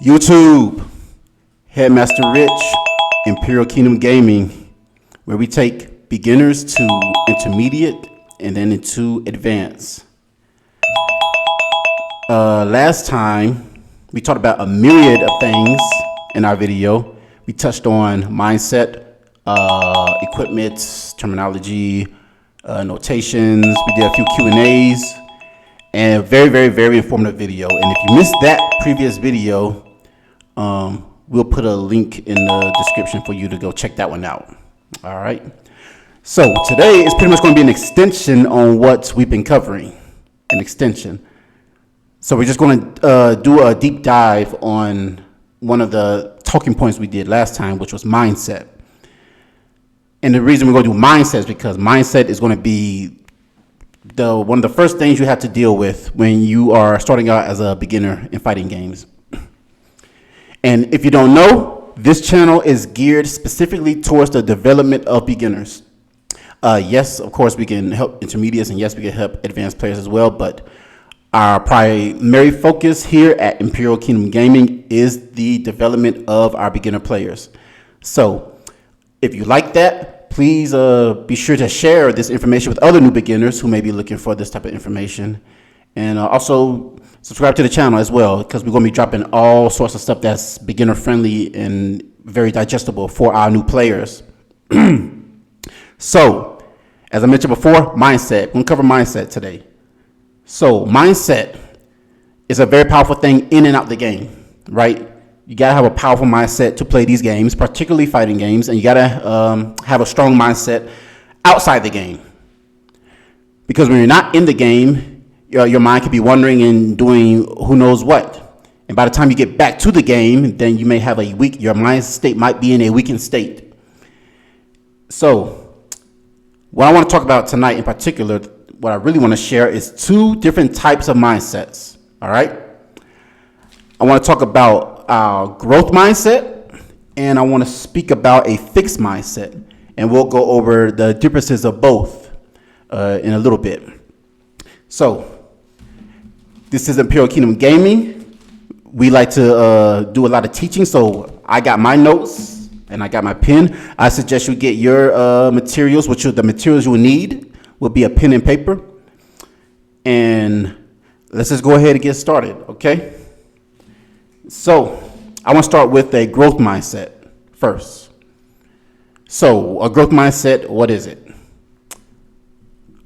YouTube, Headmaster Rich, Imperial Kingdom Gaming, where we take beginners to intermediate and then into advanced. Last time, we talked about a myriad of things in our video. We touched on mindset, equipment, terminology, notations. We did a few Q&As, and a very informative video. And if you missed that previous video, we'll put a link in the description for you to go check that one out. All right. So today is pretty much going to be an extension on what we've been covering, an extension. So we're just going to do a deep dive on one of the talking points we did last time, which was mindset. And the reason we're going to do mindset is because mindset is going to be one of the first things you have to deal with when you are starting out as a beginner in fighting games. And if you don't know, this channel is geared specifically towards the development of beginners. Yes, of course, we can help intermediates, and yes, we can help advanced players as well, but our primary focus here at Imperial Kingdom Gaming is the development of our beginner players. So if you like that, please be sure to share this information with other new beginners who may be looking for this type of information. And also subscribe to the channel as well, because we're going to be dropping all sorts of stuff that's beginner friendly and very digestible for our new players. So, as I mentioned before, mindset. We're going to cover mindset today. So, mindset is a very powerful thing in and out the game, right? You got to have a powerful mindset to play these games, particularly fighting games, and you got to have a strong mindset outside the game. Because when you're not in the game, your mind could be wandering and doing who knows what. And by the time you get back to the game, then you may have your mind state might be in a weakened state. So what I want to talk about tonight in particular, what I really want to share is two different types of mindsets. All right. I want to talk about our growth mindset, and I want to speak about a fixed mindset. And we'll go over the differences of both in a little bit. So this is Imperial Kingdom Gaming. We like to do a lot of teaching, so I got my notes and I got my pen. I suggest you get your materials, the materials you will need will be a pen and paper. And let's just go ahead and get started, okay? So I want to start with a growth mindset first. So a growth mindset, what is it?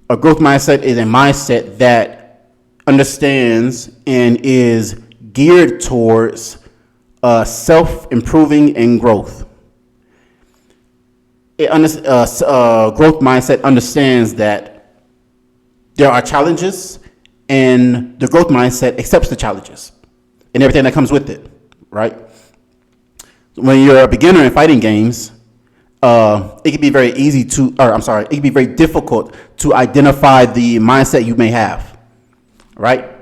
A growth mindset is a mindset that understands and is geared towards self-improving and growth. Growth mindset understands that there are challenges, and the growth mindset accepts the challenges and everything that comes with it, right? When you're a beginner in fighting games, it can be very it can be very difficult to identify the mindset you may have, right?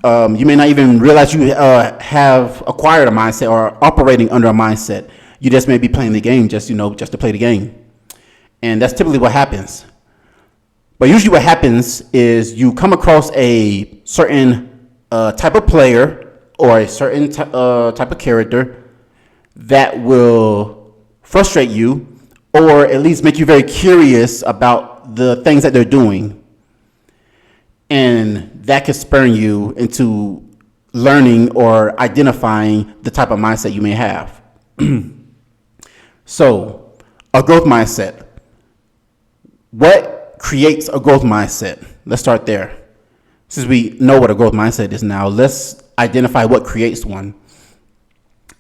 You may not even realize you have acquired a mindset or operating under a mindset. You just may be playing the game just to play the game. And that's typically what happens. But usually what happens is you come across a certain type of player or a certain type of character that will frustrate you, or at least make you very curious about the things that they're doing. And that could spur you into learning or identifying the type of mindset you may have. So, a growth mindset. What creates a growth mindset? Let's start there. Since we know what a growth mindset is now, let's identify what creates one.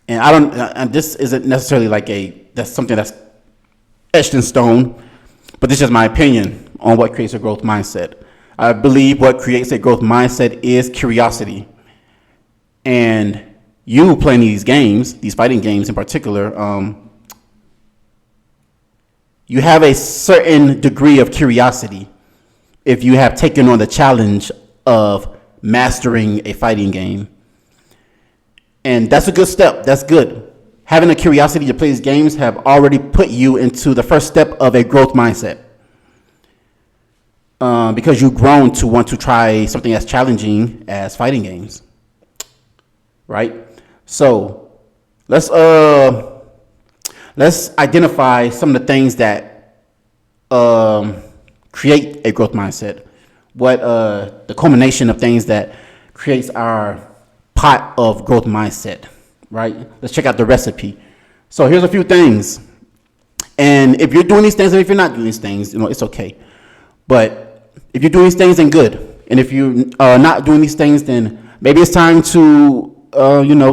And this isn't necessarily that's something that's etched in stone, but this is my opinion on what creates a growth mindset. I believe what creates a growth mindset is curiosity. And you playing these games, these fighting games in particular, you have a certain degree of curiosity if you have taken on the challenge of mastering a fighting game. And that's a good step. That's good. Having a curiosity to play these games have already put you into the first step of a growth mindset. Because you've grown to want to try something as challenging as fighting games, right? So let's identify some of the things that create a growth mindset. What the culmination of things that creates our pot of growth mindset, right? Let's check out the recipe. So here's a few things. And if you're doing these things and if you're not doing these things, it's okay. But if you're doing these things, then good. And if you're not doing these things, then maybe it's time to,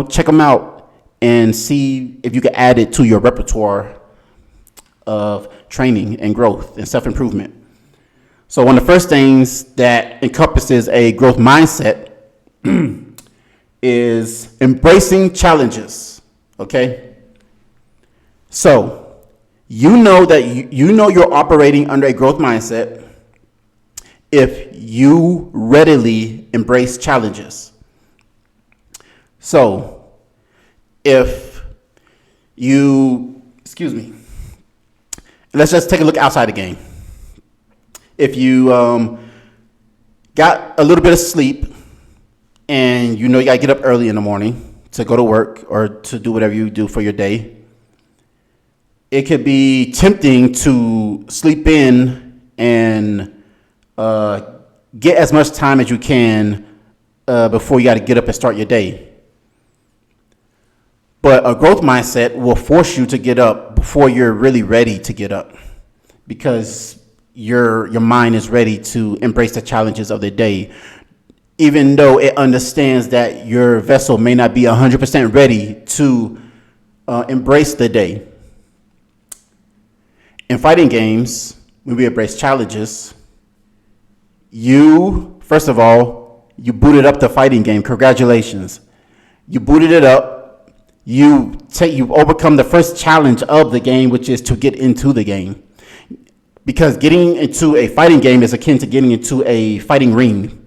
check them out and see if you can add it to your repertoire of training and growth and self-improvement. So one of the first things that encompasses a growth mindset is embracing challenges, okay? So you know that you're operating under a growth mindset if you readily embrace challenges. So if you, let's just take a look outside the game. If you got a little bit of sleep and you got to get up early in the morning to go to work or to do whatever you do for your day, it could be tempting to sleep in and get as much time as you can before you got to get up and start your day. But a growth mindset will force you to get up before you're really ready to get up, because your mind is ready to embrace the challenges of the day, even though it understands that your vessel may not be 100% ready to embrace the day. In fighting games, when we embrace challenges, first of all, you booted up the fighting game. Congratulations. You booted it up. You've overcome the first challenge of the game, which is to get into the game. Because getting into a fighting game is akin to getting into a fighting ring.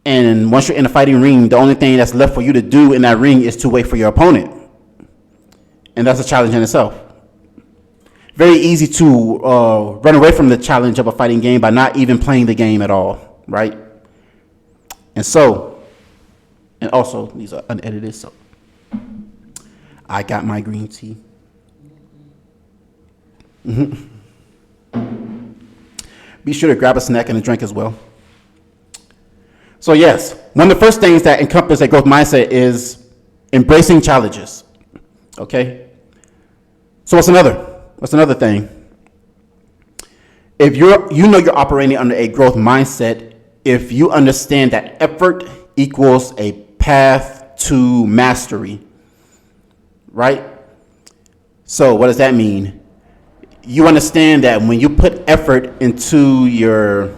And once you're in a fighting ring, the only thing that's left for you to do in that ring is to wait for your opponent. And that's a challenge in itself. Very easy to run away from the challenge of a fighting game by not even playing the game at all, right? And also, these are unedited, so I got my green tea. Be sure to grab a snack and a drink as well. So yes, one of the first things that encompass a growth mindset is embracing challenges. Okay? So what's another thing? If you're operating under a growth mindset, if you understand that effort equals a path to mastery, right? So what does that mean? You understand that when you put effort into your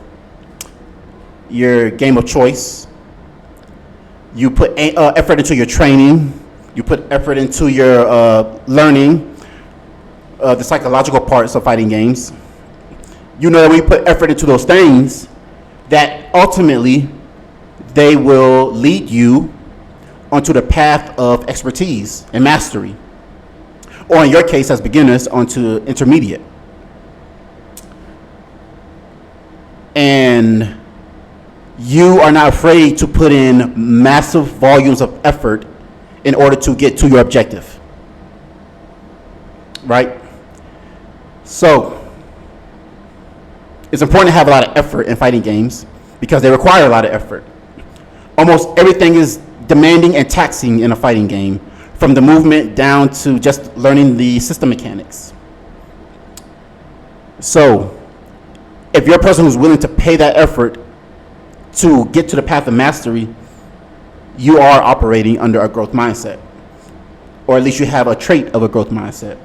game of choice, you put effort into your training, you put effort into your learning, the psychological parts of fighting games. You know that when you put effort into those things, that ultimately they will lead you onto the path of expertise and mastery. Or in your case, as beginners, onto intermediate. And you are not afraid to put in massive volumes of effort in order to get to your objective. Right? So, it's important to have a lot of effort in fighting games because they require a lot of effort. Almost everything is demanding and taxing in a fighting game, from the movement down to just learning the system mechanics. So, if you're a person who's willing to pay that effort to get to the path of mastery, you are operating under a growth mindset. Or at least you have a trait of a growth mindset.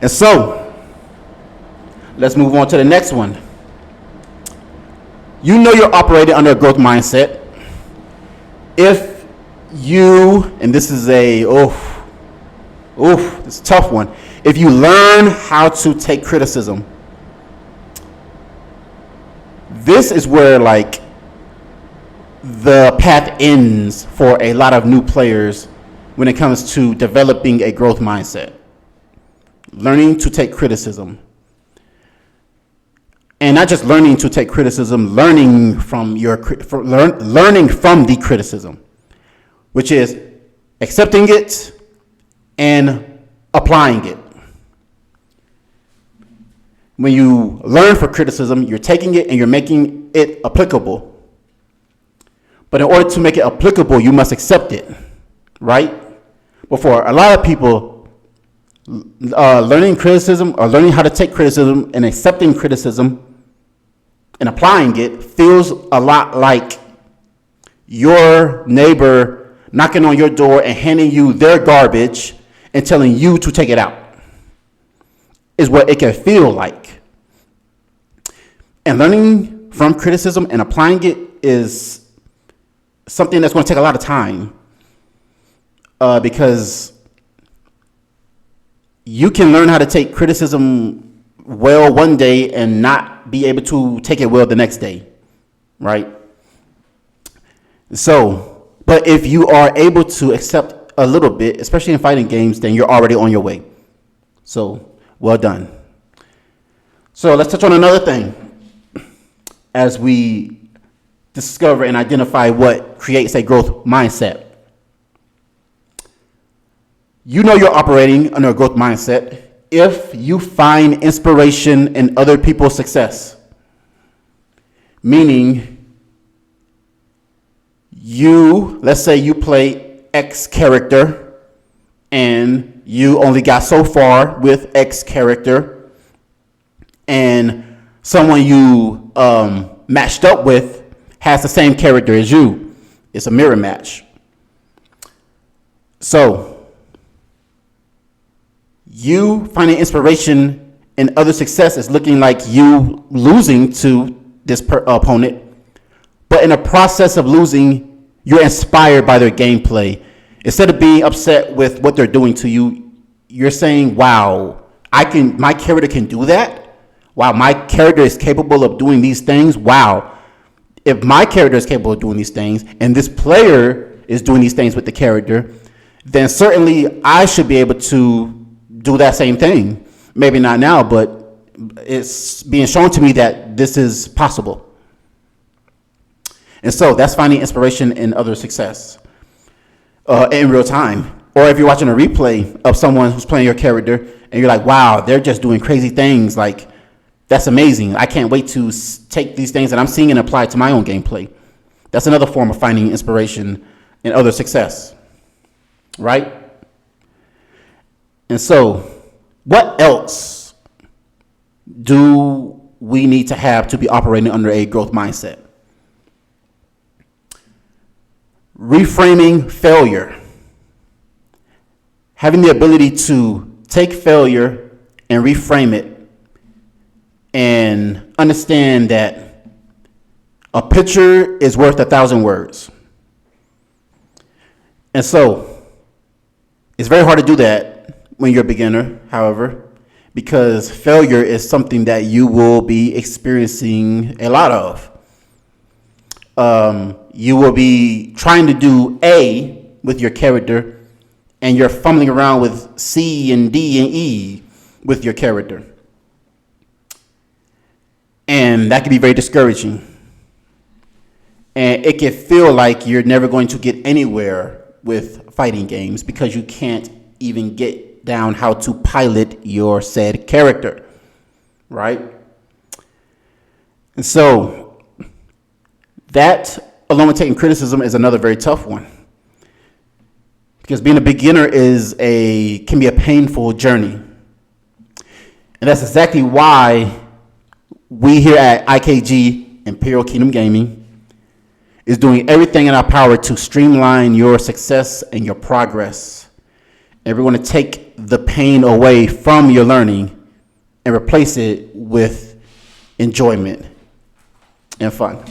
And so, let's move on to the next one. You know you're operating under a growth mindset if you, and this is this is a tough one. If you learn how to take criticism. This is where the path ends for a lot of new players when it comes to developing a growth mindset. Learning to take criticism. And not just learning to take criticism, learning from the criticism, which is accepting it, and applying it. When you learn for criticism, you're taking it and you're making it applicable. But in order to make it applicable, you must accept it, right? But for a lot of people, learning criticism or learning how to take criticism and accepting criticism and applying it feels a lot like your neighbor knocking on your door and handing you their garbage and telling you to take it out, is what it can feel like. And learning from criticism and applying it is something that's going to take a lot of time, because you can learn how to take criticism well one day and not be able to take it well the next day, right? So, but if you are able to accept a little bit, especially in fighting games, then you're already on your way. So, well done. So let's touch on another thing as we discover and identify what creates a growth mindset. You know you're operating under a growth mindset if you find inspiration in other people's success. Meaning, let's say you play X character and you only got so far with X character, and someone you matched up with has the same character as you. It's a mirror match. So, you finding inspiration in other success is looking like you losing to this opponent, but in the process of losing, you're inspired by their gameplay. Instead of being upset with what they're doing to you, you're saying, wow, my character can do that? Wow, my character is capable of doing these things? Wow. If my character is capable of doing these things, and this player is doing these things with the character, then certainly I should be able to do that same thing. Maybe not now, but it's being shown to me that this is possible. And so that's finding inspiration in other success in real time. Or if you're watching a replay of someone who's playing your character and you're like, wow, they're just doing crazy things. Like, that's amazing. I can't wait to take these things that I'm seeing and apply it to my own gameplay. That's another form of finding inspiration in other success, right? And so, what else do we need to have to be operating under a growth mindset? Reframing failure. Having the ability to take failure and reframe it and understand that a picture is worth 1,000 words. And so, it's very hard to do that when you're a beginner, however, because failure is something that you will be experiencing a lot of. You will be trying to do A with your character, and you're fumbling around with C and D and E with your character. And that can be very discouraging. And it can feel like you're never going to get anywhere with fighting games because you can't even get down how to pilot your said character, right? And so that, along with taking criticism, is another very tough one. Because being a beginner can be a painful journey. And that's exactly why we here at IKG, Imperial Kingdom Gaming, is doing everything in our power to streamline your success and your progress. And we're going to take the pain away from your learning and replace it with enjoyment and fun.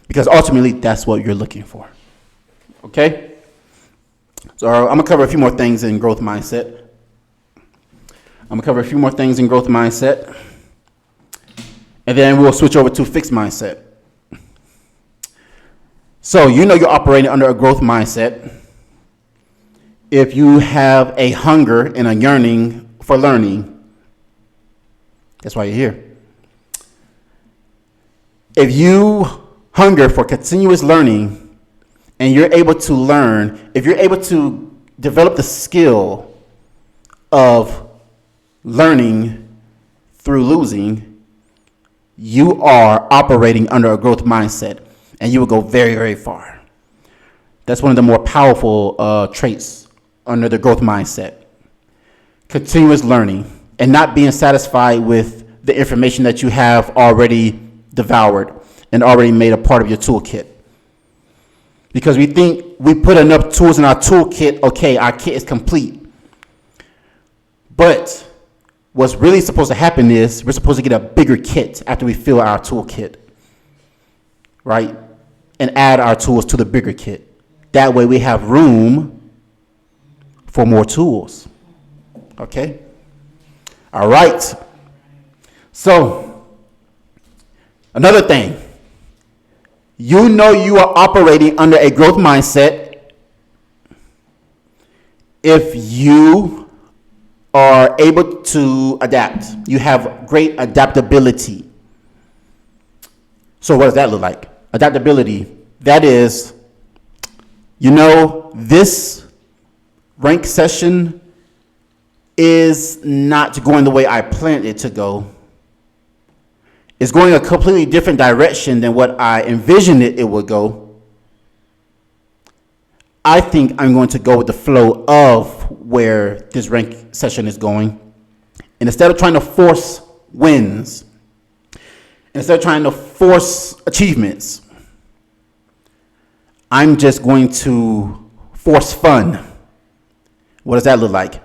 Because ultimately, that's what you're looking for. Okay? So I'm going to cover a few more things in growth mindset. And then we'll switch over to fixed mindset. So you know you're operating under a growth mindset if you have a hunger and a yearning for learning. That's why you're here. If you hunger for continuous learning and you're able to learn, if you're able to develop the skill of learning through losing, you are operating under a growth mindset, and you will go very, very far. That's one of the more powerful traits under the growth mindset. Continuous learning and not being satisfied with the information that you have already devoured and already made a part of your toolkit. Because we think we put enough tools in our toolkit, okay, our kit is complete. But what's really supposed to happen is we're supposed to get a bigger kit after we fill our toolkit, right? And add our tools to the bigger kit. That way we have room for more tools, okay? All right. So, another thing, you know you are operating under a growth mindset if you are able to adapt. You have great adaptability. So what does that look like? Adaptability, that is, you know, this rank session is not going the way I planned it to go. It's going a completely different direction than what I envisioned it would go. I think I'm going to go with the flow of where this rank session is going. And instead of trying to force wins, instead of trying to force achievements, I'm just going to force fun. What does that look like?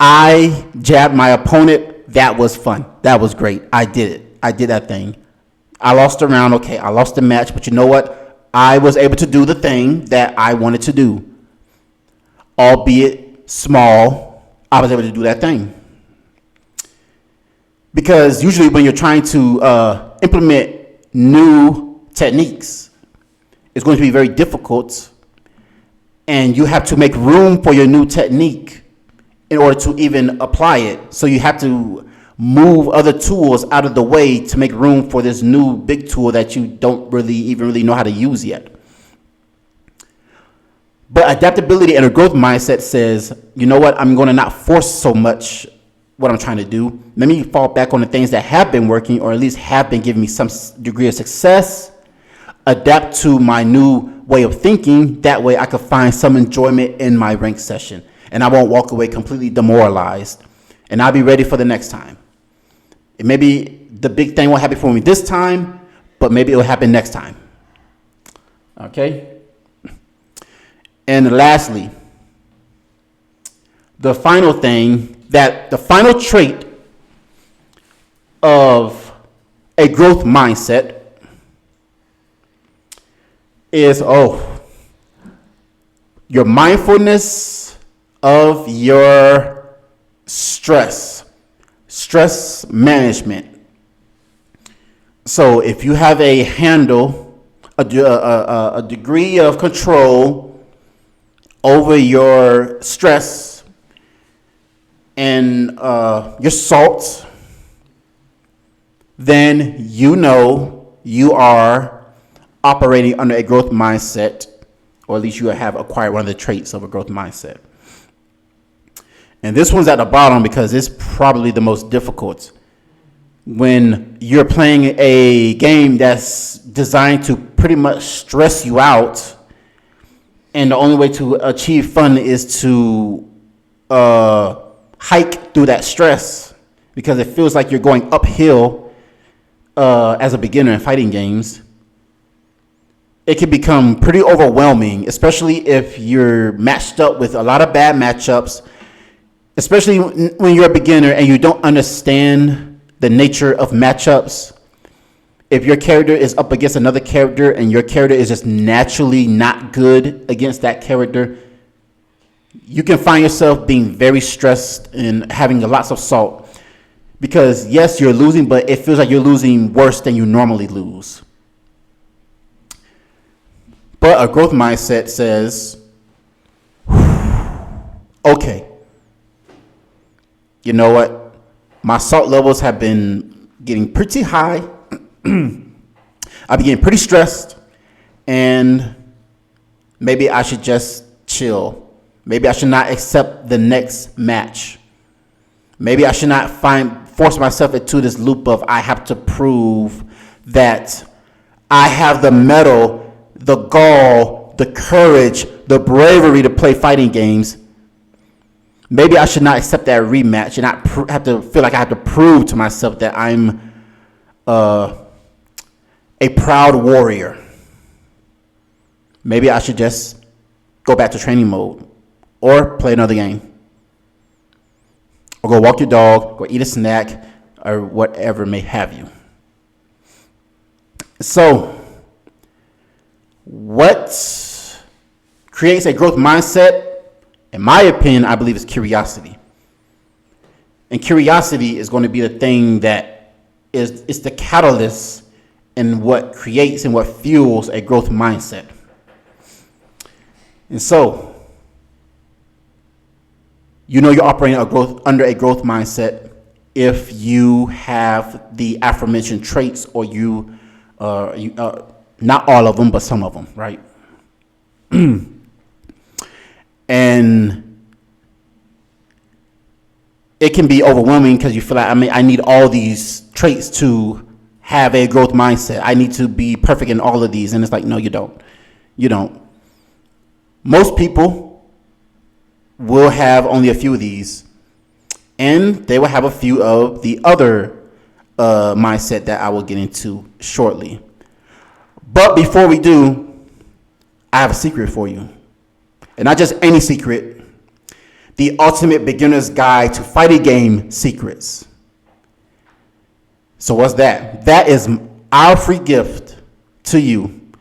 I jabbed my opponent. That was fun. That was great. I did it. I did that thing. I lost a round. Okay, I lost the match. But you know what? I was able to do the thing that I wanted to do. Albeit small, I was able to do that thing. Because usually when you're trying to implement new techniques, it's going to be very difficult. And you have to make room for your new technique in order to even apply it. So you have to move other tools out of the way to make room for this new big tool that you don't really know how to use yet. But adaptability and a growth mindset says, you know what, I'm going to not force so much what I'm trying to do. Let me fall back on the things that have been working, or at least have been giving me some degree of success, adapt to my new way of thinking. That way I could find some enjoyment in my rank session, and I won't walk away completely demoralized, and I'll be ready for the next time. It maybe the big thing won't happen for me this time, but maybe it'll happen next time. Okay? And lastly, the final trait of a growth mindset is, your mindfulness of your stress management. So if you have a handle, a degree of control over your stress and your salt, then you know you are operating under a growth mindset, or at least you have acquired one of the traits of a growth mindset. And this one's at the bottom because it's probably the most difficult. When you're playing a game that's designed to pretty much stress you out, and the only way to achieve fun is to hike through that stress, because it feels like you're going uphill as a beginner in fighting games. It can become pretty overwhelming, especially if you're matched up with a lot of bad matchups, especially when you're a beginner and you don't understand the nature of matchups. If your character is up against another character and your character is just naturally not good against that character, you can find yourself being very stressed and having lots of salt. Because yes, you're losing, but it feels like you're losing worse than you normally lose. But a growth mindset says, okay, you know what? My salt levels have been getting pretty high. I've been getting pretty stressed, and Maybe I should just chill. Maybe I should not accept the next match. Maybe I should not force myself into this loop of I have to prove that I have the mettle, the gall, the courage, the bravery to play fighting games. Maybe I should not accept that rematch and not have to feel like I have to prove to myself that I'm a proud warrior. Maybe I should just go back to training mode or play another game. Or go walk your dog, go eat a snack, or whatever may have you. So, what creates a growth mindset, in my opinion, I believe is curiosity. And curiosity is going to be the thing that is the catalyst in what creates and what fuels a growth mindset. And so, you know you're operating under a growth mindset if you have the aforementioned traits, or not all of them, but some of them, right? And it can be overwhelming because you feel like, I need all these traits to have a growth mindset. I need to be perfect in all of these. And it's like, no, you don't. You don't. Most people will have only a few of these, and they will have a few of the other mindset that I will get into shortly. But before we do, I have a secret for you. And not just any secret, the ultimate beginner's guide to fighting game secrets. So what's that? That is our free gift to you.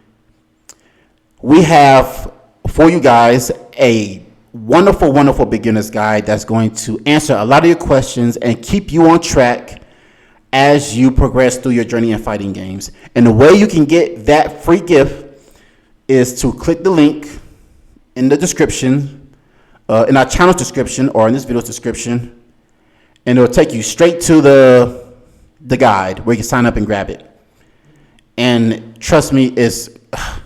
We have for you guys a wonderful, wonderful beginner's guide that's going to answer a lot of your questions and keep you on track as you progress through your journey in fighting games. And the way you can get that free gift is to click the link in the description, in our channel's description, or in this video's description, and it'll take you straight to the guide where you can sign up and grab it. And trust me,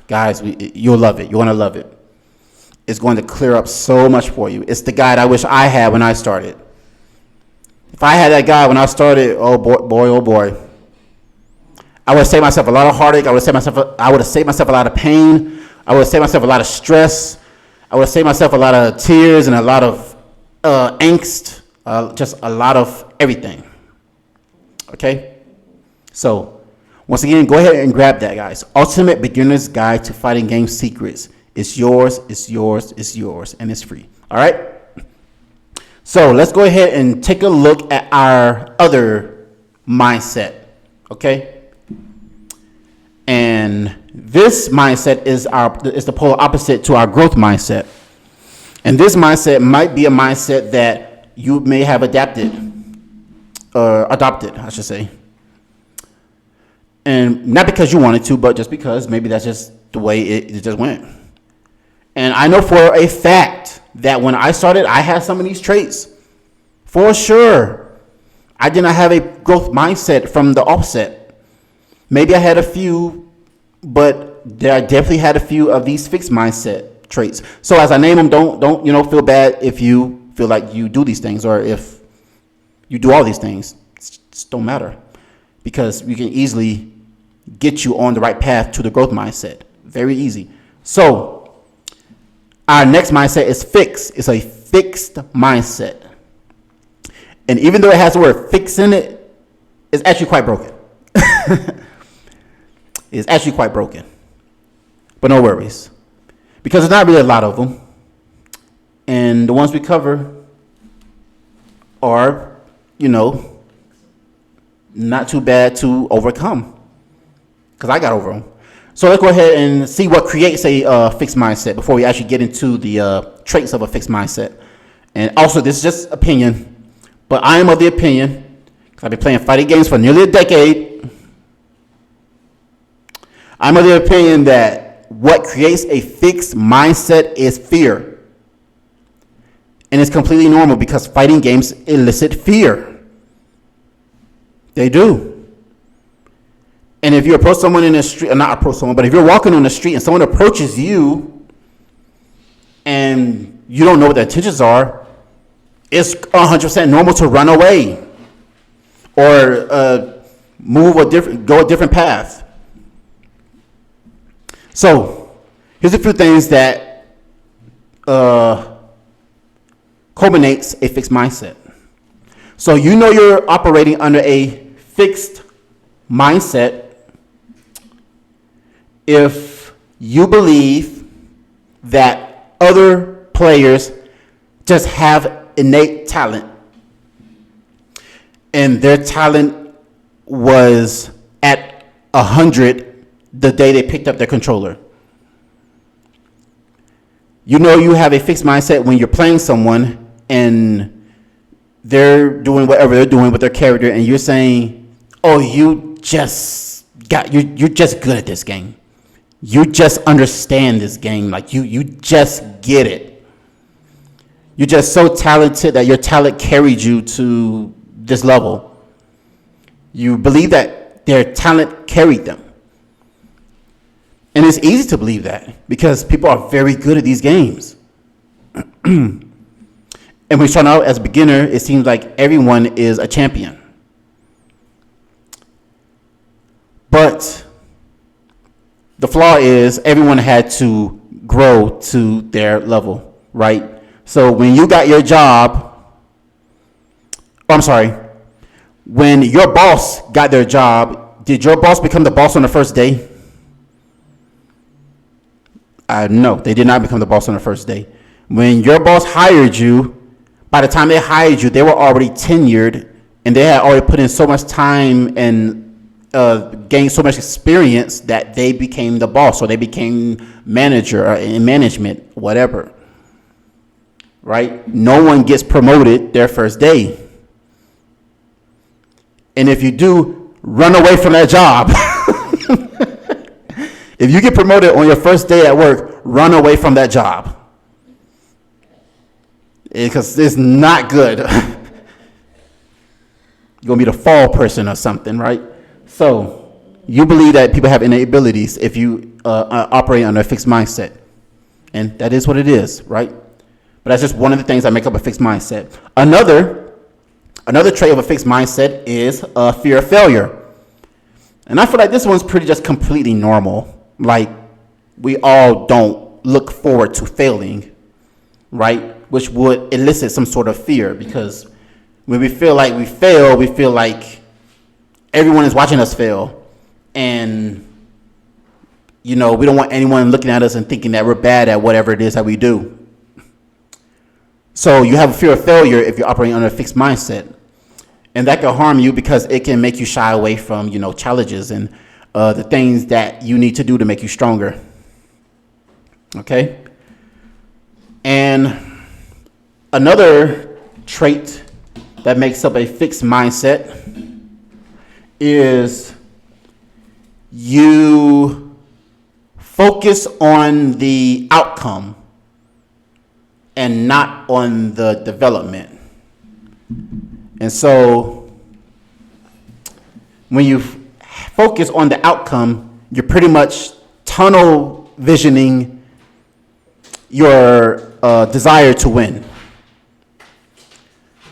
guys, you'll love it. You're going to love it. It's going to clear up so much for you. It's the guide I wish I had when I started. If I had that guide when I started, oh boy, I would have saved myself a lot of heartache. I would have saved myself a lot of pain. I would have saved myself a lot of stress. I would have saved myself a lot of tears and a lot of angst, just a lot of everything. Okay? So, once again, go ahead and grab that, guys. Ultimate Beginner's Guide to Fighting Game Secrets. It's yours, it's yours, it's yours, and it's free. All right? So, let's go ahead and take a look at our other mindset. Okay? And this mindset is the polar opposite to our growth mindset. And this mindset might be a mindset that you may have adopted, I should say. And not because you wanted to, but just because maybe that's just the way it just went. And I know for a fact that when I started, I had some of these traits. For sure. I did not have a growth mindset from the offset. Maybe I had a few, but I definitely had a few of these fixed mindset traits. So as I name them, don't feel bad if you feel like you do these things, or if you do all these things. It just don't matter, because we can easily get you on the right path to the growth mindset. Very easy. So our next mindset is fixed. It's a fixed mindset. And even though it has the word fix in it, it's actually quite broken. It's actually quite broken. But no worries, because there's not really a lot of them. And the ones we cover are, not too bad to overcome, because I got over them. So let's go ahead and see what creates a fixed mindset before we actually get into the traits of a fixed mindset. And also, this is just opinion, but I am of the opinion, because I've been playing fighting games for nearly a decade, I'm of the opinion that what creates a fixed mindset is fear. And it's completely normal, because fighting games elicit fear. They do. And if you approach someone in the street, not approach someone, but if you're walking on the street and someone approaches you and you don't know what their intentions are, it's 100% normal to run away or go a different path. So here's a few things that culminates a fixed mindset. So you know you're operating under a fixed mindset if you believe that other players just have innate talent, and their talent was at 100 the day they picked up their controller. You know you have a fixed mindset when you're playing someone and they're doing whatever they're doing with their character, and you're saying, "Oh, you're just good at this game. You just understand this game. Like you just get it. You're just so talented that your talent carried you to this level." You believe that their talent carried them. And it's easy to believe that because people are very good at these games. And when you start out as a beginner, it seems like everyone is a champion. But the flaw is everyone had to grow to their level, right? So when you got your job, when your boss got their job, did your boss become the boss on the first day? No, they did not become the boss on the first day. When your boss hired you, by the time they hired you, they were already tenured, and they had already put in so much time and gained so much experience that they became the boss, or they became manager or in management, whatever. Right? No one gets promoted their first day. And if you do, run away from that job. If you get promoted on your first day at work, run away from that job. Because it's not good. You're going to be the fall person or something, right? So you believe that people have innate abilities if you operate under a fixed mindset. And that is what it is, right? But that's just one of the things that make up a fixed mindset. Another trait of a fixed mindset is fear of failure. And I feel like this one's pretty just completely normal. Like, we all don't look forward to failing, right? Which would elicit some sort of fear, because when we feel like we fail, we feel like everyone is watching us fail. And, we don't want anyone looking at us and thinking that we're bad at whatever it is that we do. So you have a fear of failure if you're operating under a fixed mindset. And that can harm you because it can make you shy away from, challenges and the things that you need to do to make you stronger. Okay? And another trait that makes up a fixed mindset is you focus on the outcome and not on the development. And so when you focus on the outcome, you're pretty much tunnel visioning your desire to win.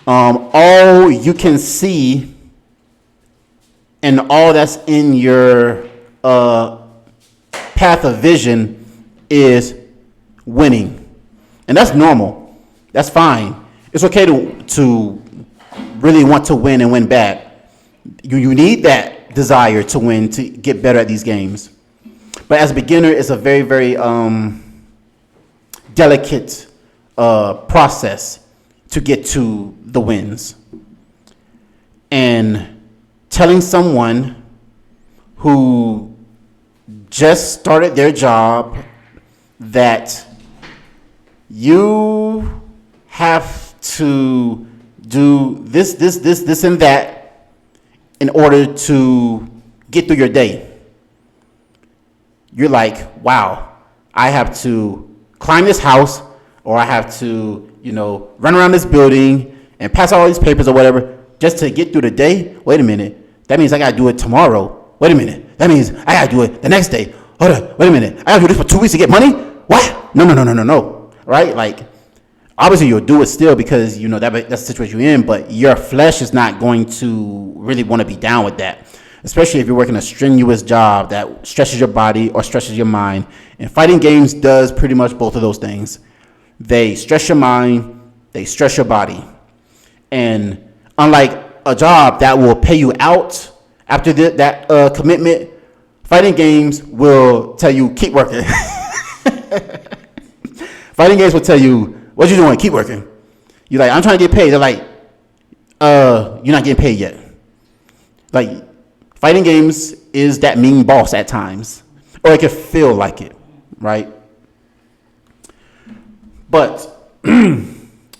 All you can see and all that's in your path of vision is winning. And that's normal. That's fine. It's okay to really want to win and win bad. You need that desire to win to get better at these games. But as a beginner, it's a very, very delicate process to get to the wins. And telling someone who just started their job that you have to do this, and that in order to get through your day. You're like, wow, I have to climb this house, or I have to, run around this building and pass all these papers or whatever just to get through the day. Wait a minute. That means I got to do it tomorrow. Wait a minute. That means I got to do it the next day. Hold on. Wait a minute. I got to do this for 2 weeks to get money? What? No. right? Like, obviously you'll do it still because you know that's the situation you're in, but your flesh is not going to really want to be down with that, especially if you're working a strenuous job that stresses your body or stresses your mind. And fighting games does pretty much both of those things. They stress your mind, they stress your body. And unlike a job that will pay you out after that commitment, fighting games will tell you, keep working. Fighting games will tell you, what you doing? Keep working. You're like, I'm trying to get paid. They're like, you're not getting paid yet. Like, fighting games is that mean boss at times. Or it can feel like it, right? But,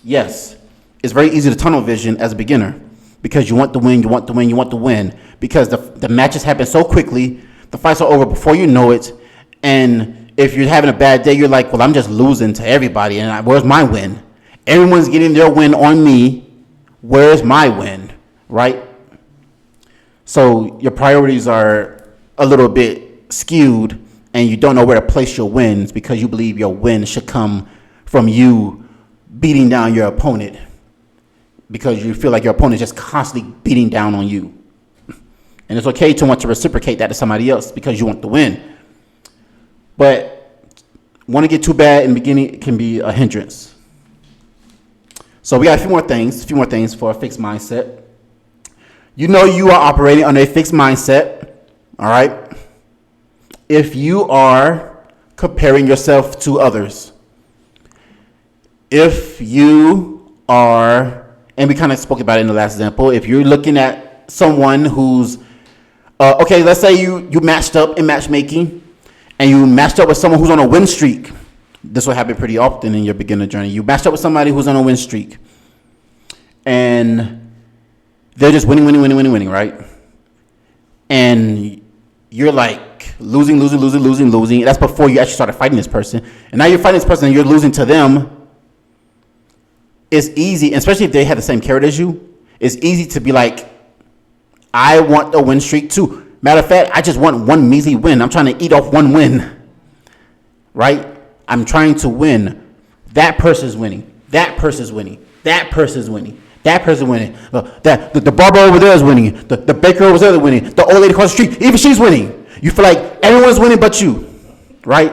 yes, it's very easy to tunnel vision as a beginner because you want to win, you want to win, you want to win. Because the matches happen so quickly, the fights are over before you know it, and if you're having a bad day, you're like, well, I'm just losing to everybody, and where's my win? Everyone's getting their win on me. Where's my win, right? So your priorities are a little bit skewed, and you don't know where to place your wins because you believe your win should come from you beating down your opponent because you feel like your opponent is just constantly beating down on you. And it's okay to want to reciprocate that to somebody else because you want to win. But want to get too bad in the beginning can be a hindrance. So we got a few more things for a fixed mindset. You know you are operating under a fixed mindset, all right? If you are comparing yourself to others. If you are, and we kind of spoke about it in the last example, if you're looking at someone who's, okay, let's say you matched up in matchmaking, and you matched up with someone who's on a win streak. This will happen pretty often in your beginner journey. You matched up with somebody who's on a win streak. And they're just winning, right? And you're like losing. That's before you actually started fighting this person. And now you're fighting this person and you're losing to them. It's easy, especially if they have the same character as you, it's easy to be like, I want a win streak too. Matter of fact, I just want one measly win. I'm trying to eat off one win, right? I'm trying to win. That person's winning. That person's winning. That person's winning. That person's winning. The barber over there is winning. The baker over there is winning. The old lady across the street, even she's winning. You feel like everyone's winning but you, right?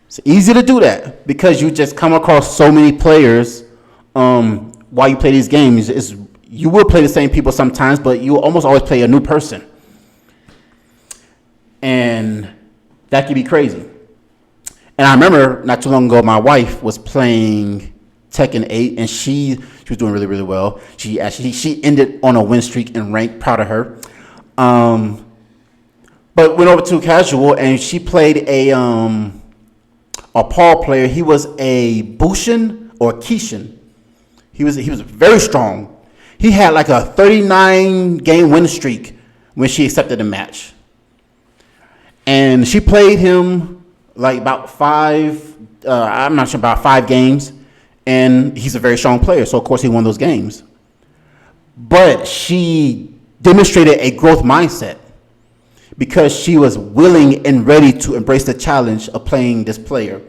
It's easy to do that because you just come across so many players while you play these games. You will play the same people sometimes, but you almost always play a new person. And that can be crazy. And I remember not too long ago, my wife was playing Tekken 8, and she was doing really, really well. She ended on a win streak in rank. Proud of her. But went over to casual, and she played a Paul player. He was a Bushin or Kishin. He was very strong. He had like a 39-game win streak when she accepted the match. And she played him like about I'm not sure, about 5 games. And he's a very strong player, so of course he won those games. But she demonstrated a growth mindset because she was willing and ready to embrace the challenge of playing this player.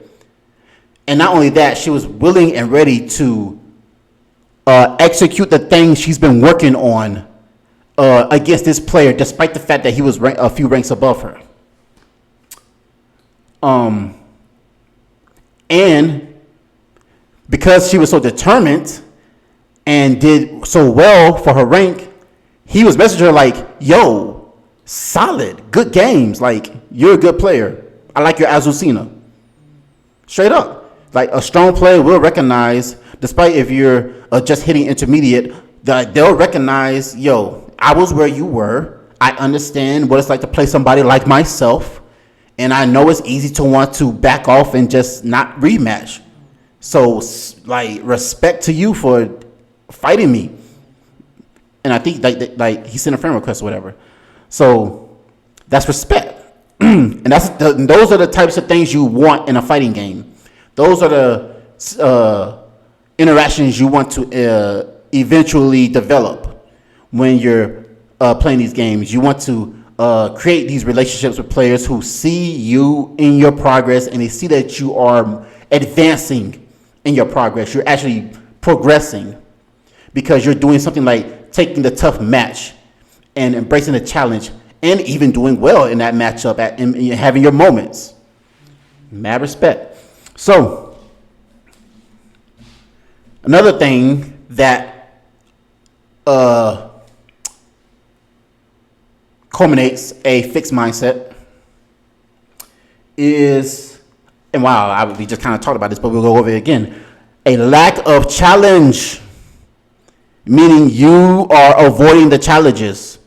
And not only that, she was willing and ready to execute the things she's been working on against this player, despite the fact that he was a few ranks above her. And because she was so determined and did so well for her rank, he was messaging her like, yo, solid, good games. Like, you're a good player. I like your Azucena. Straight up. Like, a strong player will recognize, despite if you're just hitting intermediate, that they'll recognize, yo, I was where you were. I understand what it's like to play somebody like myself. And I know it's easy to want to back off and just not rematch. So, like, respect to you for fighting me. And I think, like he sent a friend request or whatever. So, that's respect. And those are the types of things you want in a fighting game. Those are the interactions you want to eventually develop when you're playing these games. You want to create these relationships with players who see you in your progress and they see that you are advancing in your progress. You're actually progressing because you're doing something like taking the tough match and embracing the challenge and even doing well in that matchup and having your moments. Mad respect. So, another thing that culminates a fixed mindset is, and wow, we just kind of talked about this, but we'll go over it again. A lack of challenge, meaning you are avoiding the challenges.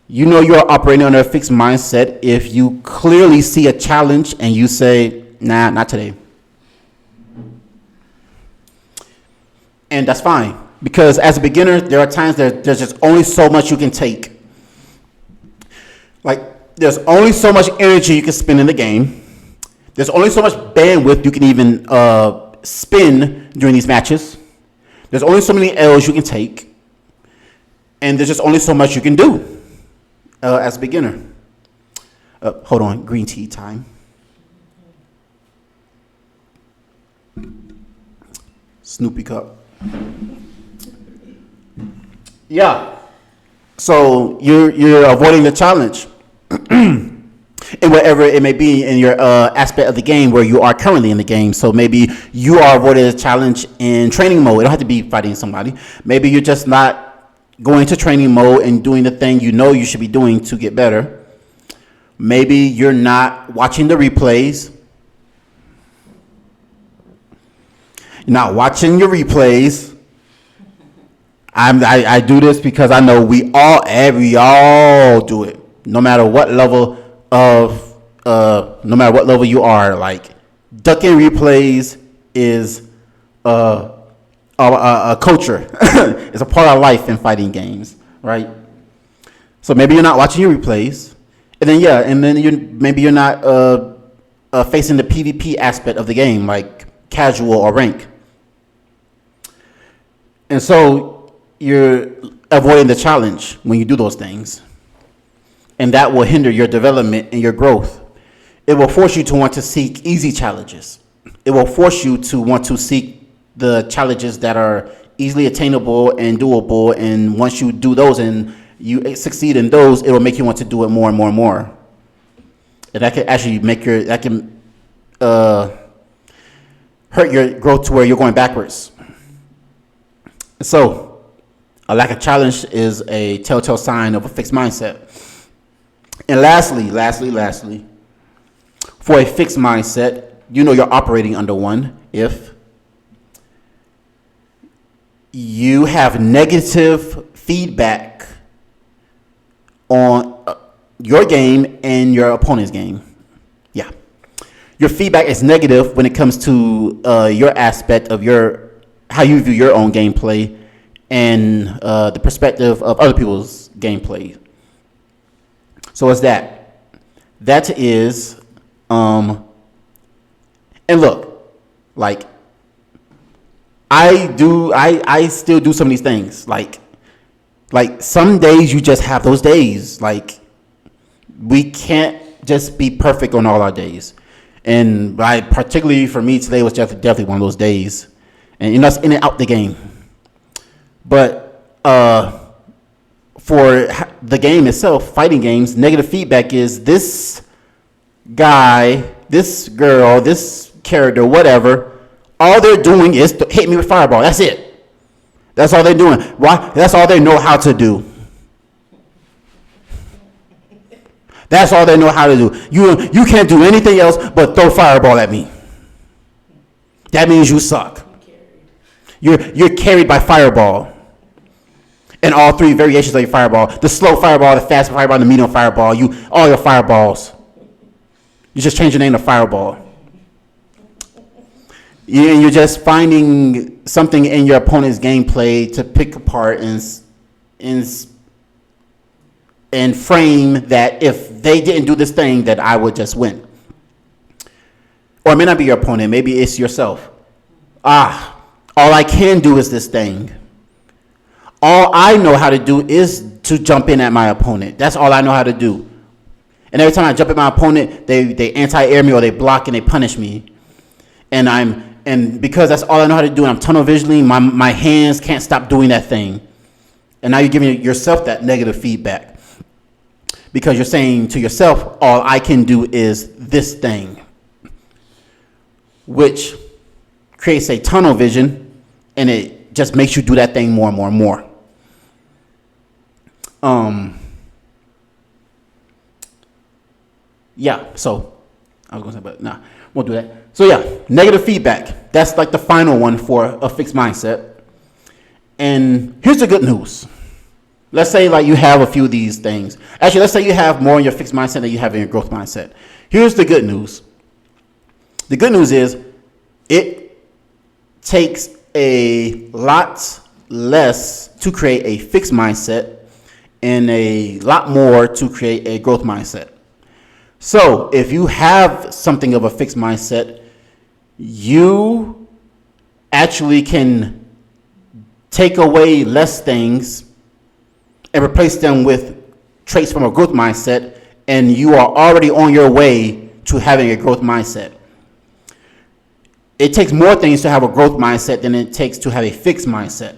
You know you're operating under a fixed mindset if you clearly see a challenge and you say, nah, not today. And that's fine, because as a beginner, there are times that there's just only so much you can take. Like, there's only so much energy you can spend in the game. There's only so much bandwidth you can even spin during these matches. There's only so many L's you can take. And there's just only so much you can do as a beginner. Hold on, green tea time. Snoopy cup. Yeah. So you're avoiding the challenge. In whatever it may be in your aspect of the game where you are currently in the game. So maybe you are avoiding a challenge in training mode. It don't have to be fighting somebody. Maybe you're just not going to training mode and doing the thing you know you should be doing to get better. Maybe you're not watching the replays. You're not watching your replays. I do this because I know we all do it. No matter what level you are, like ducking replays is a culture. It's a part of life in fighting games, right? So maybe you're not watching your replays, and then maybe you're not facing the PvP aspect of the game, like casual or rank, and so you're avoiding the challenge when you do those things. And that will hinder your development and your growth. It will force you to want to seek easy challenges. It will force you to want to seek the challenges that are easily attainable and doable. And once you do those and you succeed in those, it will make you want to do it more and more and more. And that can actually hurt your growth to where you're going backwards. So, a lack of challenge is a telltale sign of a fixed mindset. And lastly, for a fixed mindset, you know you're operating under one if you have negative feedback on your game and your opponent's game. Yeah. Your feedback is negative when it comes to your aspect of how you view your own gameplay and the perspective of other people's gameplay. So what's that? That is, and look, like, I still do some of these things. Like some days you just have those days. Like, we can't just be perfect on all our days. And particularly for me, today was definitely one of those days. And that's in and out the game. But, for the game itself, fighting games, negative feedback is this guy, this girl, this character, whatever, all they're doing is to hit me with fireball. That's it. That's all they're doing. Why? That's all they know how to do. That's all they know how to do. You can't do anything else but throw fireball at me. That means you suck. You're carried by fireball. And all three variations of your fireball. The slow fireball, the fast fireball, and the medium fireball. All your fireballs. You just change your name to Fireball. You're just finding something in your opponent's gameplay to pick apart and frame that if they didn't do this thing, that I would just win. Or it may not be your opponent. Maybe it's yourself. All I can do is this thing. All I know how to do is to jump in at my opponent. That's all I know how to do. And every time I jump at my opponent, they anti-air me or they block and they punish me. and because that's all I know how to do, and I'm tunnel visioning, my hands can't stop doing that thing. And now you're giving yourself that negative feedback because you're saying to yourself, all I can do is this thing, which creates a tunnel vision, and it just makes you do that thing more and more and more. Yeah, so I was going to say, but nah, won't do that. So yeah, negative feedback. That's like the final one for a fixed mindset. And here's the good news. Let's say like you have a few of these things. Actually, let's say you have more in your fixed mindset than you have in your growth mindset. Here's the good news. The good news is it takes a lot less to create a fixed mindset and a lot more to create a growth mindset. So if you have something of a fixed mindset, you actually can take away less things and replace them with traits from a growth mindset, and you are already on your way to having a growth mindset. It takes more things to have a growth mindset than it takes to have a fixed mindset.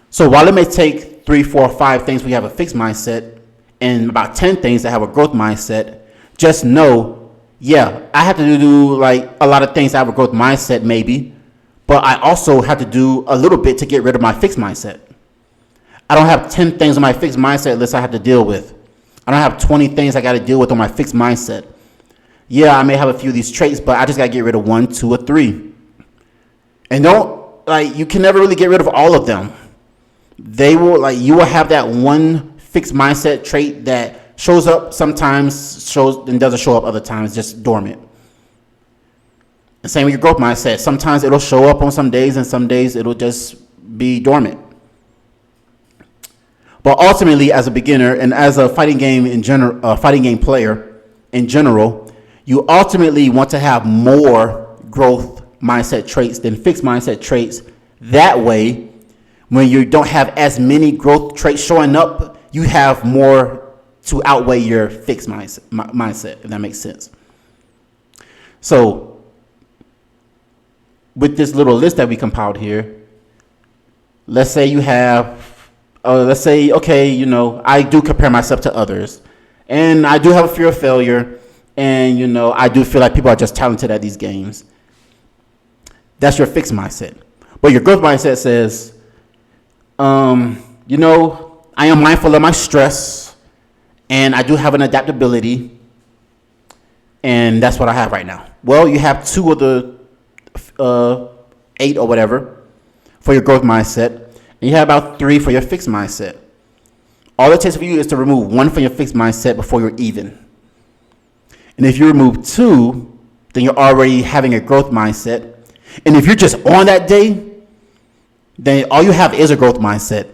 So while it may take 3, 4, 5 things we have a fixed mindset and about 10 things that have a growth mindset, just know, yeah, I have to do like a lot of things to have a growth mindset maybe, but I also have to do a little bit to get rid of my fixed mindset. I don't have 10 things on my fixed mindset list I have to deal with. I don't have 20 things I got to deal with on my fixed mindset. Yeah, I may have a few of these traits, but I just got to get rid of 1, 2, or 3. And you can never really get rid of all of them. You will have that one fixed mindset trait that shows up sometimes, and doesn't show up other times, just dormant. The same with your growth mindset. Sometimes it'll show up on some days, and some days it'll just be dormant. But ultimately, as a beginner and as a fighting game player in general, you ultimately want to have more growth mindset traits than fixed mindset traits. That way, when you don't have as many growth traits showing up, you have more to outweigh your fixed mindset, if that makes sense. So with this little list that we compiled here, let's say you have, I do compare myself to others, and I do have a fear of failure, and, I do feel like people are just talented at these games. That's your fixed mindset. But your growth mindset says, I am mindful of my stress, and I do have an adaptability, and that's what I have right now. Well, you have 2 of the 8 or whatever for your growth mindset, and you have about 3 for your fixed mindset. All it takes for you is to remove 1 from your fixed mindset before you're even. And if you remove 2, then you're already having a growth mindset. And if you're just on that day, then all you have is a growth mindset,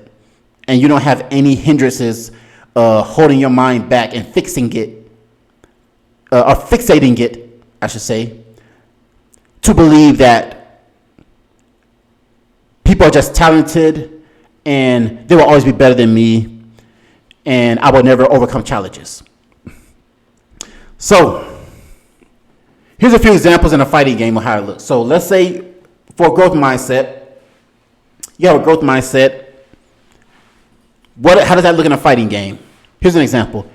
and you don't have any hindrances holding your mind back and fixating it, I should say, to believe that people are just talented and they will always be better than me, and I will never overcome challenges. So here's a few examples in a fighting game of how it looks. So let's say for growth mindset, you have a growth mindset. How does that look in a fighting game? Here's an example.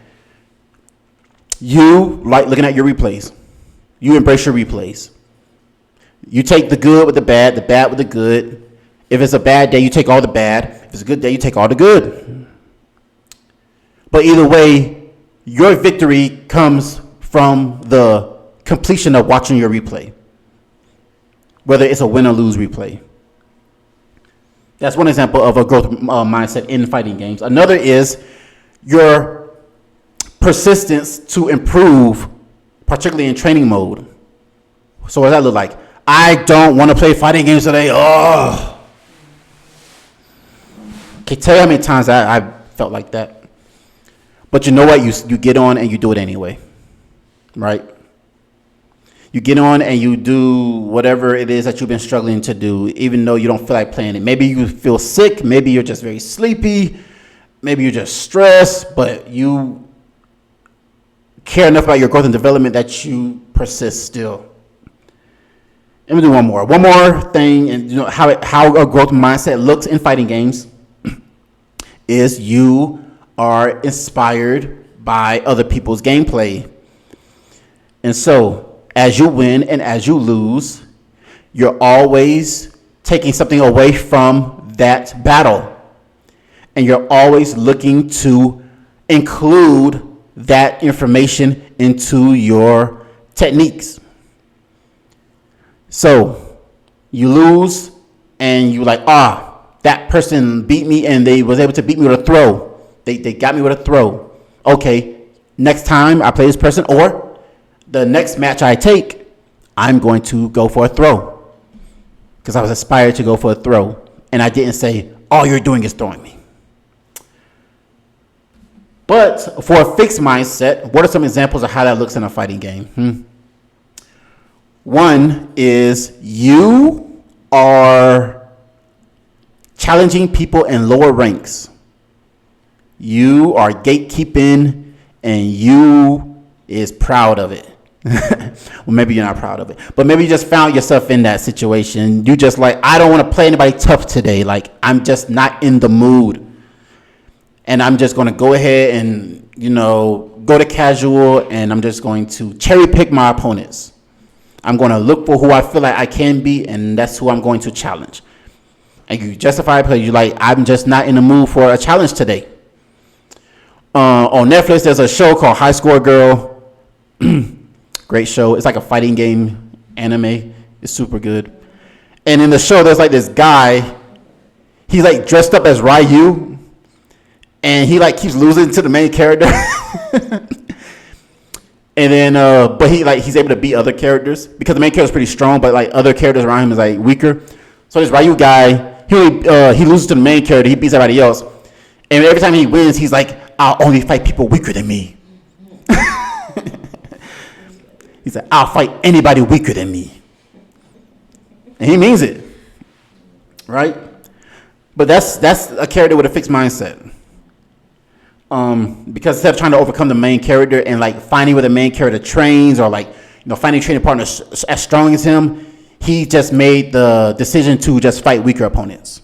You like looking at your replays. You embrace your replays. You take the good with the bad with the good. If it's a bad day, you take all the bad. If it's a good day, you take all the good. But either way, your victory comes from the completion of watching your replay, whether it's a win or lose replay. That's one example of a growth mindset in fighting games. Another is your persistence to improve, particularly in training mode. So what does that look like? I don't want to play fighting games today. Oh, can't tell you how many times I felt like that. But you know what? You get on and you do it anyway, right? You get on and you do whatever it is that you've been struggling to do, even though you don't feel like playing it. Maybe you feel sick. Maybe you're just very sleepy. Maybe you're just stressed, but you care enough about your growth and development that you persist still. Let me do one more. One more thing, and how a growth mindset looks in fighting games is you are inspired by other people's gameplay. And so, as you win and as you lose, you're always taking something away from that battle. And you're always looking to include that information into your techniques. So you lose and you like, that person beat me and they was able to beat me with a throw. They got me with a throw. Okay, next time I play this person, or the next match I take, I'm going to go for a throw. Because I was inspired to go for a throw. And I didn't say, all you're doing is throwing me. But for a fixed mindset, what are some examples of how that looks in a fighting game? One is you are challenging people in lower ranks. You are gatekeeping and you is proud of it. Well, maybe you're not proud of it, but maybe you just found yourself in that situation. You just like, I don't want to play anybody tough today. Like, I'm just not in the mood. And I'm just going to go ahead and, go to casual, and I'm just going to cherry pick my opponents. I'm going to look for who I feel like I can be, and that's who I'm going to challenge. And you justify it because you're like, I'm just not in the mood for a challenge today. On Netflix, there's a show called High Score Girl. Great show. It's like a fighting game anime. It's super good. And in the show, there's like this guy. He's like dressed up as Ryu. And he like keeps losing to the main character. And then, but he's able to beat other characters because the main character is pretty strong, but like other characters around him is like weaker. So this Ryu guy, he loses to the main character. He beats everybody else. And every time he wins, he's like, I'll only fight people weaker than me. He said, I'll fight anybody weaker than me. And he means it. Right? But that's a character with a fixed mindset. Because instead of trying to overcome the main character and like finding where the main character trains or like, finding a training partner as strong as him, he just made the decision to just fight weaker opponents.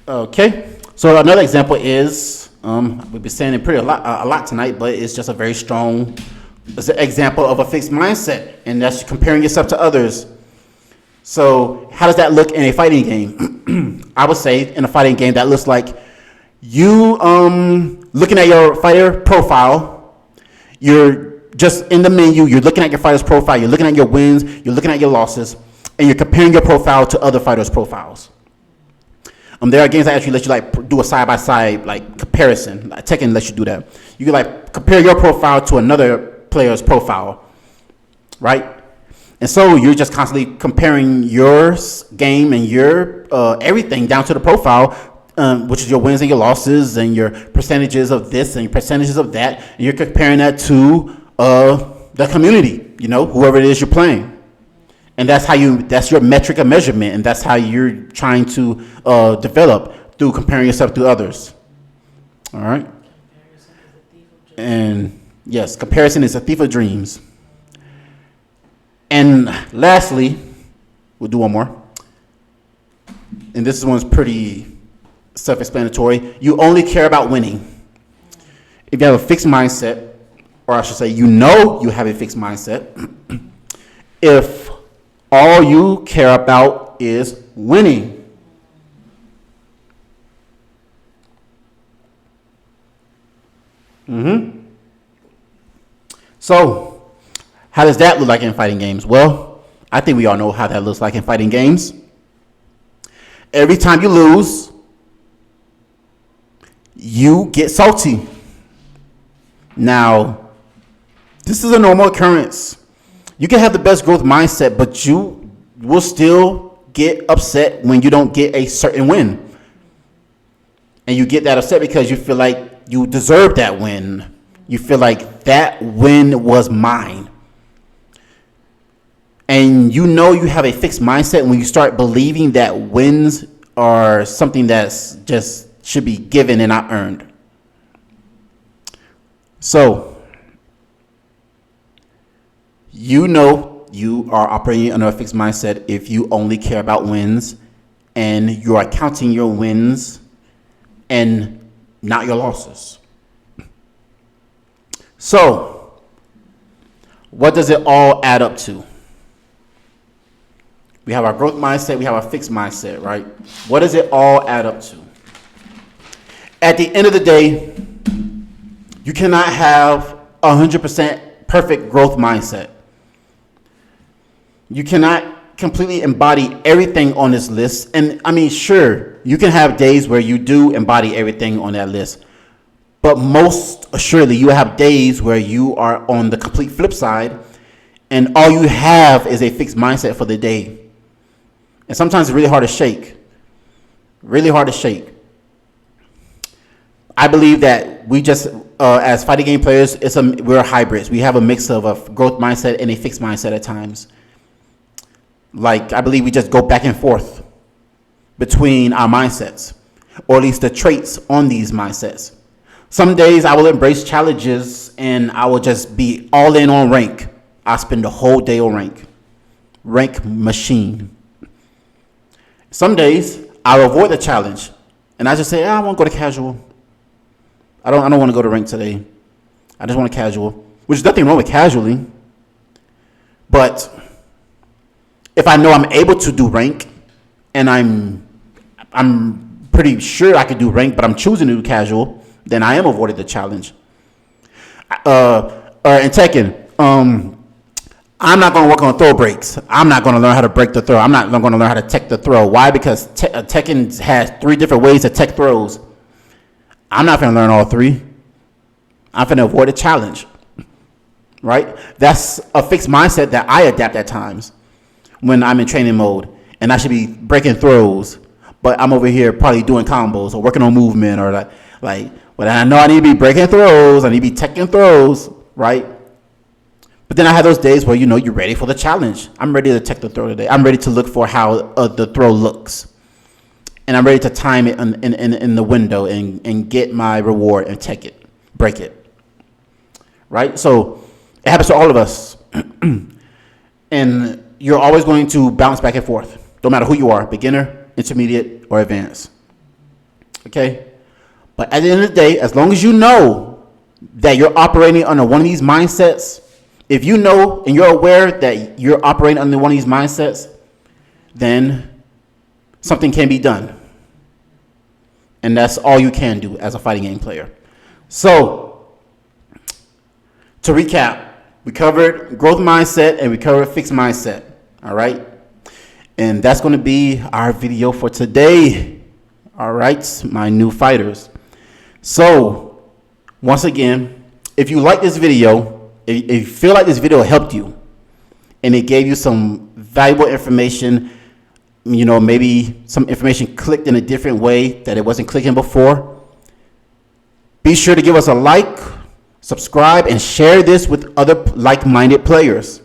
Okay, so another example is, we've been saying it a lot tonight, but it's just a very strong example of a fixed mindset, and that's comparing yourself to others. So how does that look in a fighting game? I would say in a fighting game that looks like you looking at your fighter profile. You're just in the menu. You're looking at your fighter's profile. You're looking at your wins. You're looking at your losses, and you're comparing your profile to other fighters' profiles. There are games that actually let you like do a side-by-side like comparison. Like TEKKEN lets you do that. You can like compare your profile to another player's profile, right? And so you're just constantly comparing your game and your everything down to the profile, which is your wins and your losses and your percentages of this and your percentages of that. And you're comparing that to the community, whoever it is you're playing. And that's your metric of measurement, and that's how you're trying to develop through comparing yourself to others. All right? And yes, comparison is a thief of dreams. And lastly, we'll do one more. And this one's pretty self-explanatory. You only care about winning. If you have a fixed mindset, or I should say you have a fixed mindset, if all you care about is winning. So, how does that look like in fighting games? Well, I think we all know how that looks like in fighting games. Every time you lose, you get salty. Now, this is a normal occurrence. You can have the best growth mindset, but you will still get upset when you don't get a certain win. And you get that upset because you feel like you deserve that win. You feel like that win was mine. And you have a fixed mindset when you start believing that wins are something that's just should be given and not earned. So, you know you are operating under a fixed mindset if you only care about wins and you are counting your wins and not your losses. So, what does it all add up to? We have our growth mindset, we have our fixed mindset, right? What does it all add up to? At the end of the day, you cannot have 100% perfect growth mindset. You cannot completely embody everything on this list. And I mean, sure, you can have days where you do embody everything on that list. But most assuredly, you have days where you are on the complete flip side and all you have is a fixed mindset for the day. And sometimes it's really hard to shake. Really hard to shake. I believe that we just, as fighting game players, we're hybrids. We have a mix of a growth mindset and a fixed mindset at times. Like, I believe we just go back and forth between our mindsets, or at least the traits on these mindsets. Some days I will embrace challenges and I will just be all in on rank. I spend the whole day on rank. Rank machine. Some days I'll avoid the challenge and I just say, I want to go to casual. I don't want to go to rank today. I just want to casual, which is nothing wrong with casually. But if I know I'm able to do rank and I'm pretty sure I could do rank, but I'm choosing to do casual, then I am avoiding the challenge. In Tekken, I'm not going to work on throw breaks. I'm not going to learn how to break the throw. I'm not going to learn how to tech the throw. Why? Because Tekken has 3 different ways to tech throws. I'm not going to learn all 3. I'm going to avoid a challenge. Right? That's a fixed mindset that I adapt at times when I'm in training mode. And I should be breaking throws. But I'm over here probably doing combos or working on movement or but I know I need to be breaking throws. I need to be teching throws. Right? But then I have those days where, you're ready for the challenge. I'm ready to tech the throw today. I'm ready to look for how the throw looks. And I'm ready to time it in the window and get my reward and tech it, break it. Right? So it happens to all of us. And you're always going to bounce back and forth. No matter who you are, beginner, intermediate, or advanced. Okay? But at the end of the day, as long as you know that you're operating under one of these mindsets, if you know and you're aware that you're operating under one of these mindsets, then something can be done. And that's all you can do as a fighting game player. So, to recap, we covered growth mindset and we covered fixed mindset. All right? And that's going to be our video for today. All right, my new fighters. So, once again, if you like this video, if you feel like this video helped you and it gave you some valuable information, maybe some information clicked in a different way that it wasn't clicking before, be sure to give us a like, subscribe, and share this with other like-minded players.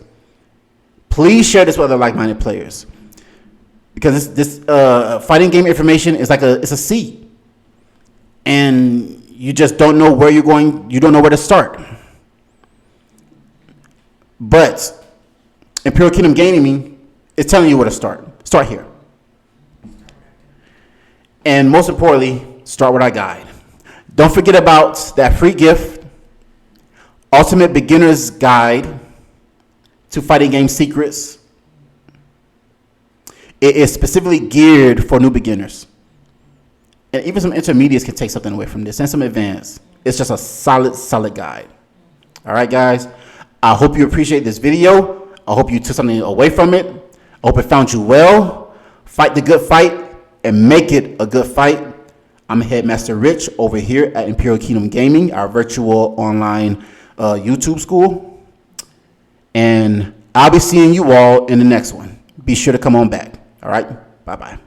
Please share this with other like-minded players, because this fighting game information is it's a seed, and you just don't know where you're going. You don't know where to start. But Imperial Kingdom Gaming is telling you where to start. Start here. And most importantly, start with our guide. Don't forget about that free gift, Ultimate Beginner's Guide to Fighting Game Secrets. It is specifically geared for new beginners. And even some intermediates can take something away from this, and some advanced. It's just a solid guide. All right, guys. I hope you appreciate this video. I hope you took something away from it. I hope it found you well. Fight the good fight and make it a good fight. I'm Headmaster Rich over here at Imperial Kingdom Gaming, our virtual online YouTube school. And I'll be seeing you all in the next one. Be sure to come on back. All right? Bye-bye.